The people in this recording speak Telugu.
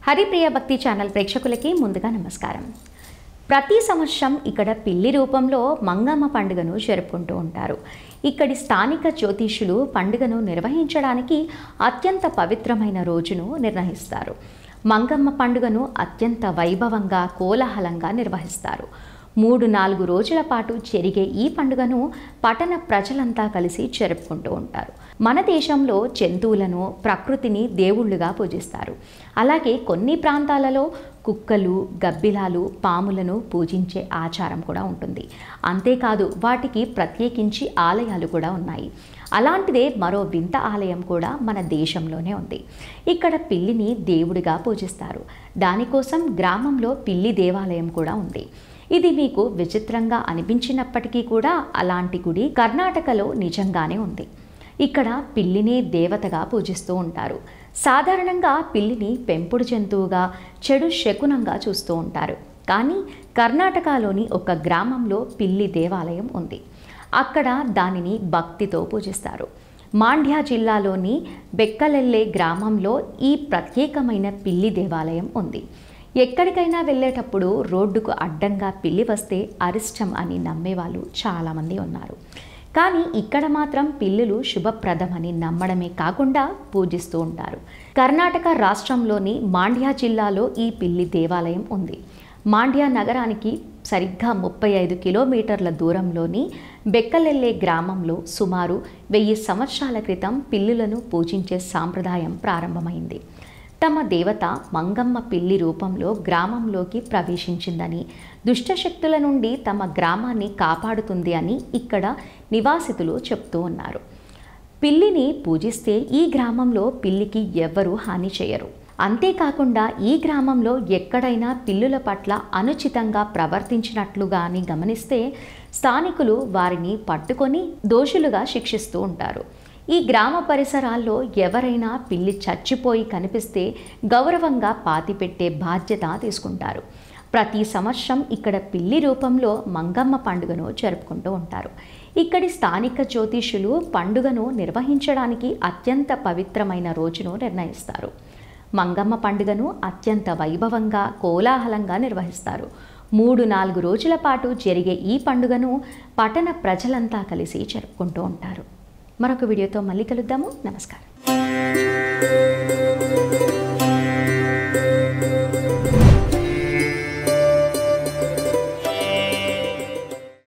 హరిప్రియ భక్తి ఛానల్ ప్రేక్షకులకి ముందుగా నమస్కారం. ప్రతి సంవత్సరం ఇక్కడ పిల్లి రూపంలో మంగమ్మ పండుగను జరుపుకుంటూ ఉంటారు. ఇక్కడి స్థానిక జ్యోతిష్యులు పండుగను నిర్వహించడానికి అత్యంత పవిత్రమైన రోజును నిర్ణయిస్తారు. మంగమ్మ పండుగను అత్యంత వైభవంగా కోలాహలంగా నిర్వహిస్తారు. 3-4 రోజుల పాటు జరిగే ఈ పండుగను పట్టణ ప్రజలంతా కలిసి జరుపుకుంటూ ఉంటారు. మన దేశంలో జంతువులను, ప్రకృతిని దేవుళ్ళుగా పూజిస్తారు. అలాగే కొన్ని ప్రాంతాలలో కుక్కలు, గబ్బిలాలు, పాములను పూజించే ఆచారం కూడా ఉంటుంది. అంతేకాదు వాటికి ప్రత్యేకించి ఆలయాలు కూడా ఉన్నాయి. అలాంటిదే మరో వింత ఆలయం కూడా మన దేశంలోనే ఉంది. ఇక్కడ పిల్లిని దేవుడిగా పూజిస్తారు. దానికోసం గ్రామంలో పిల్లి దేవాలయం కూడా ఉంది. ఇది మీకు విచిత్రంగా అనిపించినప్పటికీ కూడా అలాంటి గుడి కర్ణాటకలో నిజంగానే ఉంది. ఇక్కడ పిల్లిని దేవతగా పూజిస్తూ ఉంటారు. సాధారణంగా పిల్లిని పెంపుడు జంతువుగా, చెడు శకునంగా చూస్తూ ఉంటారు. కానీ కర్ణాటకలోని ఒక గ్రామంలో పిల్లి దేవాలయం ఉంది. అక్కడ దానిని భక్తితో పూజిస్తారు. మాండ్య జిల్లాలోని బెక్కలెల్లే గ్రామంలో ఈ ప్రత్యేకమైన పిల్లి దేవాలయం ఉంది. ఎక్కడికైనా వెళ్ళేటప్పుడు రోడ్డుకు అడ్డంగా పిల్లి వస్తే అరిష్టం అని నమ్మేవాళ్ళు చాలామంది ఉన్నారు. కానీ ఇక్కడ మాత్రం పిల్లులు శుభప్రదమని నమ్మడమే కాకుండా పూజిస్తూ ఉంటారు. కర్ణాటక రాష్ట్రంలోని మాండ్య జిల్లాలో ఈ పిల్లి దేవాలయం ఉంది. మాండ్య నగరానికి సరిగ్గా 35 కిలోమీటర్ల దూరంలోని బెక్కలెల్లే గ్రామంలో సుమారు 1000 సంవత్సరాల క్రితం పిల్లులను పూజించే సాంప్రదాయం ప్రారంభమైంది. తమ దేవత మంగమ్మ పిల్లి రూపంలో గ్రామంలోకి ప్రవేశించిందని, దుష్టశక్తుల నుండి తమ గ్రామాన్ని కాపాడుతుంది అని ఇక్కడ నివాసితులు చెప్తూ ఉన్నారు. పిల్లిని పూజిస్తే ఈ గ్రామంలో పిల్లికి ఎవ్వరూ హాని చేయరు. అంతేకాకుండా ఈ గ్రామంలో ఎక్కడైనా పిల్లుల పట్ల అనుచితంగా ప్రవర్తించినట్లుగాని గమనిస్తే స్థానికులు వారిని పట్టుకొని దోషులుగా శిక్షిస్తూ ఉంటారు. ఈ గ్రామ పరిసరాల్లో ఎవరైనా పిల్లి చచ్చిపోయి కనిపిస్తే గౌరవంగా పాతిపెట్టే బాధ్యత తీసుకుంటారు. ప్రతి సంవత్సరం ఇక్కడ పిల్లి రూపంలో మంగమ్మ పండుగను జరుపుకుంటూ ఉంటారు. ఇక్కడి స్థానిక జ్యోతిష్యులు పండుగను నిర్వహించడానికి అత్యంత పవిత్రమైన రోజును నిర్ణయిస్తారు. మంగమ్మ పండుగను అత్యంత వైభవంగా, కోలాహలంగా నిర్వహిస్తారు. 3-4 రోజుల పాటు జరిగే ఈ పండుగను పట్టణ ప్రజలంతా కలిసి జరుపుకుంటూ ఉంటారు. మరొక వీడియోతో మళ్ళీ కలుద్దాము. నమస్కారం.